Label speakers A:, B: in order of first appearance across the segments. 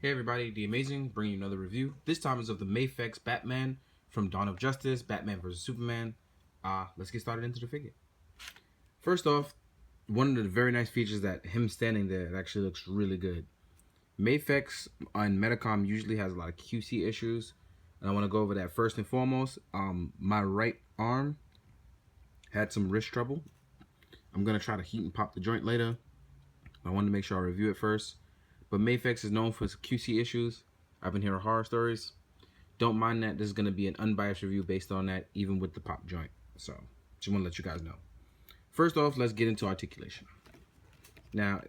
A: Hey everybody, The Amazing, bringing you another review. This time is of the Mafex Batman from Dawn of Justice, Batman vs. Superman. Let's get started into the figure. First off, one of the very nice features that him standing there, it actually looks really good. Mafex on Medicom usually has a lot of QC issues, and I want to go over that first and foremost. My right arm had some wrist trouble. I'm going to try to heat and pop the joint later. I wanted to make sure I review it first. But Mafex is known for its QC issues. I've been hearing horror stories. Don't mind that. This is going to be an unbiased review based on that, even with the pop joint. So, just want to let you guys know. First off, let's get into articulation. Now,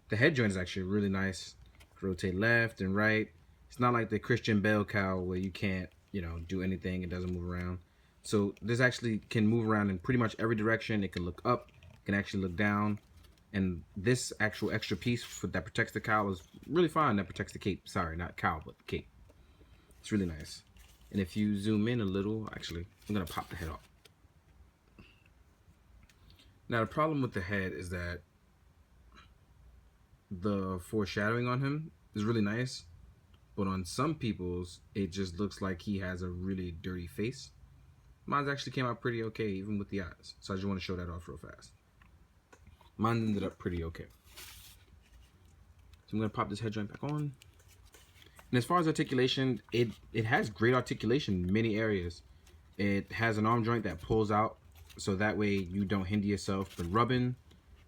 A: the head joint is actually really nice. Rotate left and right. It's not like the Christian Bale cowl where you can't, do anything. It doesn't move around. So, this actually can move around in pretty much every direction. It can look up. It can actually look down. And this actual extra piece that protects the cowl is really fine. That protects the cape. Sorry, not cowl, but the cape. It's really nice. And if you zoom in a little, actually, I'm going to pop the head off. Now, the problem with the head is that the foreshadowing on him is really nice. But on some people's, it just looks like he has a really dirty face. Mine actually came out pretty okay, even with the eyes. So I just want to show that off real fast. Mine ended up pretty okay. So I'm going to pop this head joint back on. And as far as articulation, it has great articulation in many areas. It has an arm joint that pulls out, so that way you don't hinder yourself when rubbing.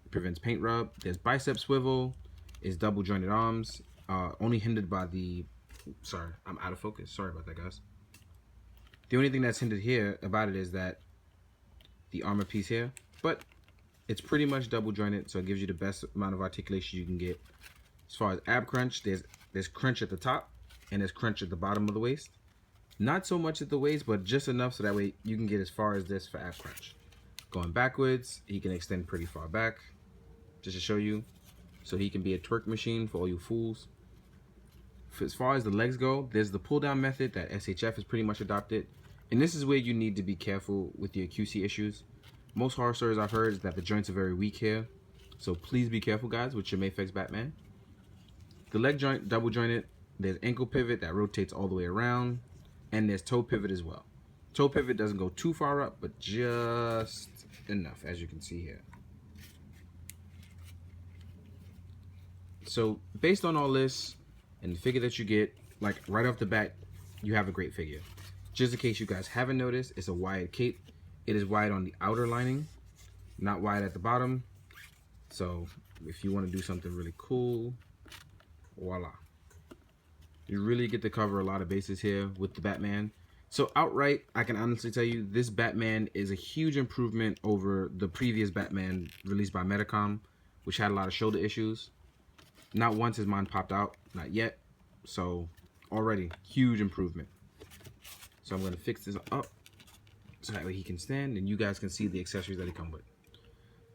A: It prevents paint rub. There's bicep swivel. It's double jointed arms. Only hindered by the... Sorry, I'm out of focus. Sorry about that, guys. The only thing that's hindered here about it is that the armor piece here. But it's pretty much double jointed, so it gives you the best amount of articulation you can get. As far as ab crunch, there's crunch at the top and there's crunch at the bottom of the waist. Not so much at the waist, but just enough so that way you can get as far as this for ab crunch. Going backwards, he can extend pretty far back, just to show you. So he can be a twerk machine for all you fools. As far as the legs go, there's the pull down method that SHF has pretty much adopted. And this is where you need to be careful with your QC issues. Most horror stories I've heard is that the joints are very weak here. So please be careful, guys, with your Mafex Batman. The leg joint, double jointed. There's ankle pivot that rotates all the way around. And there's toe pivot as well. Toe pivot doesn't go too far up, but just enough, as you can see here. So based on all this and the figure that you get, like right off the bat, you have a great figure. Just in case you guys haven't noticed, it's a wide cape. It is wide on the outer lining, not wide at the bottom. So if you want to do something really cool, voila. You really get to cover a lot of bases here with the Batman. So outright, I can honestly tell you, this Batman is a huge improvement over the previous Batman released by Medicom, which had a lot of shoulder issues. Not once has mine popped out, not yet. So already, huge improvement. So I'm going to fix this up, so that way he can stand and you guys can see the accessories that he come with.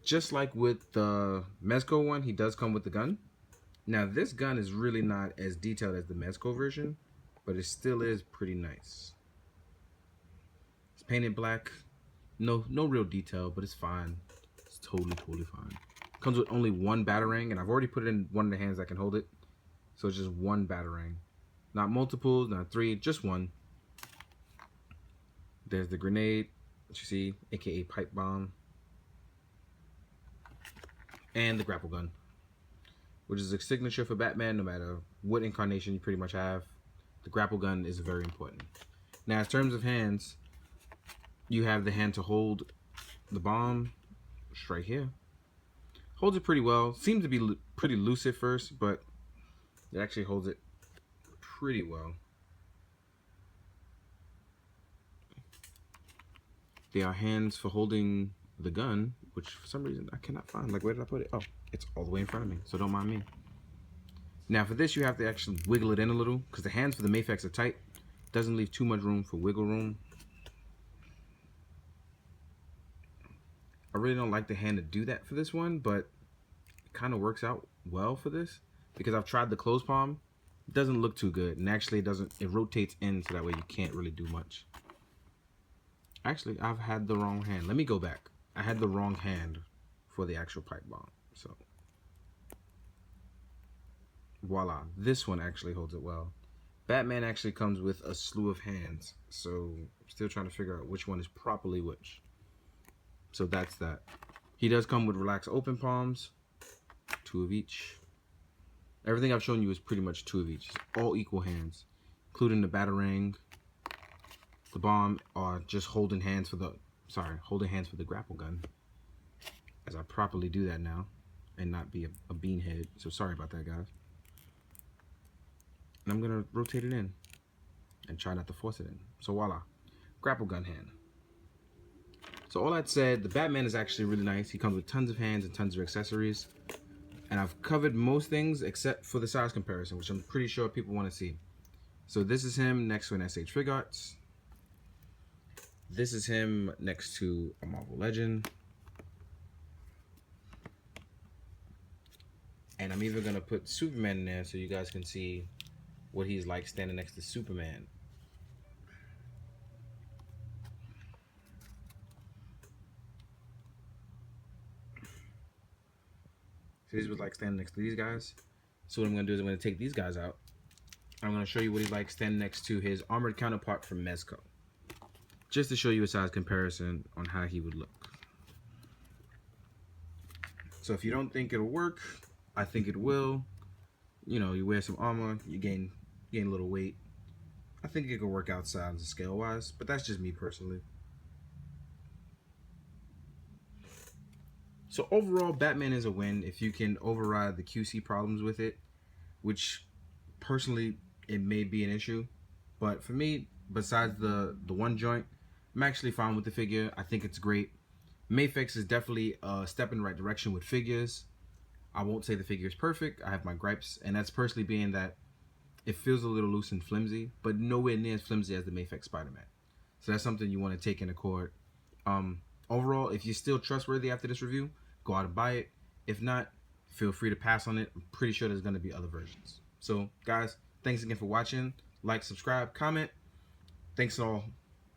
A: Just like with the Mezco one, he does come with the gun. Now this gun is really not as detailed as the Mezco version, but it still is pretty nice. It's painted black. No real detail, but it's fine. It's totally fine. Comes with only one Batarang, and I've already put it in one of the hands that can hold it. So it's just one Batarang. Not multiples, not three, just one. There's the grenade, that you see, aka pipe bomb, and the grapple gun, which is a signature for Batman. No matter what incarnation you pretty much have, the grapple gun is very important. Now, in terms of hands, you have the hand to hold the bomb, which is right here. Holds it pretty well. Seems to be pretty loose at first, but it actually holds it pretty well. There are hands for holding the gun, which for some reason I cannot find. Like, where did I put it? Oh, it's all the way in front of me, so don't mind me. Now, for this, you have to actually wiggle it in a little, because the hands for the Mafex are tight. Doesn't leave too much room for wiggle room. I really don't like the hand to do that for this one, but it kind of works out well for this, because I've tried the closed palm. It doesn't look too good, and actually it rotates in, so that way you can't really do much. Actually, I've had the wrong hand. Let me go back. I had the wrong hand for the actual pipe bomb. So voila, this one actually holds it well. Batman actually comes with a slew of hands, so I'm still trying to figure out which one is properly which. So that's that. He does come with relaxed open palms, 2 of each. Everything I've shown you is pretty much 2 of each. It's all equal hands, including the Batarang. The bomb are just holding hands for the grapple gun. As I properly do that now, and not be a beanhead. So sorry about that, guys. And I'm gonna rotate it in, and try not to force it in. So voila, grapple gun hand. So all that said, the Batman is actually really nice. He comes with tons of hands and tons of accessories. And I've covered most things except for the size comparison, which I'm pretty sure people want to see. So this is him next to an SH Figuarts. This is him next to a Marvel Legend. And I'm even going to put Superman in there so you guys can see what he's like standing next to Superman. So this was like standing next to these guys. So what I'm going to do is I'm going to take these guys out. I'm going to show you what he's like standing next to his armored counterpart from Medicom. Just to show you a size comparison on how he would look. So if you don't think it'll work, I think it will. You know, you wear some armor, you gain a little weight. I think it could work out size scale wise, but that's just me personally. So overall, Batman is a win if you can override the QC problems with it, which personally it may be an issue. But for me, besides the one joint, I'm actually fine with the figure. I think it's great. Mafex is definitely a step in the right direction with figures. I won't say the figure is perfect. I have my gripes, and that's personally being that it feels a little loose and flimsy, but nowhere near as flimsy as the Mafex Spider-Man. So that's something you want to take into court. Overall, if you're still trustworthy after this review, go out and buy it. If not, feel free to pass on it. I'm pretty sure there's going to be other versions. So, guys, thanks again for watching. Like, subscribe, comment. Thanks all.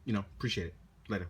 A: Appreciate it. Later.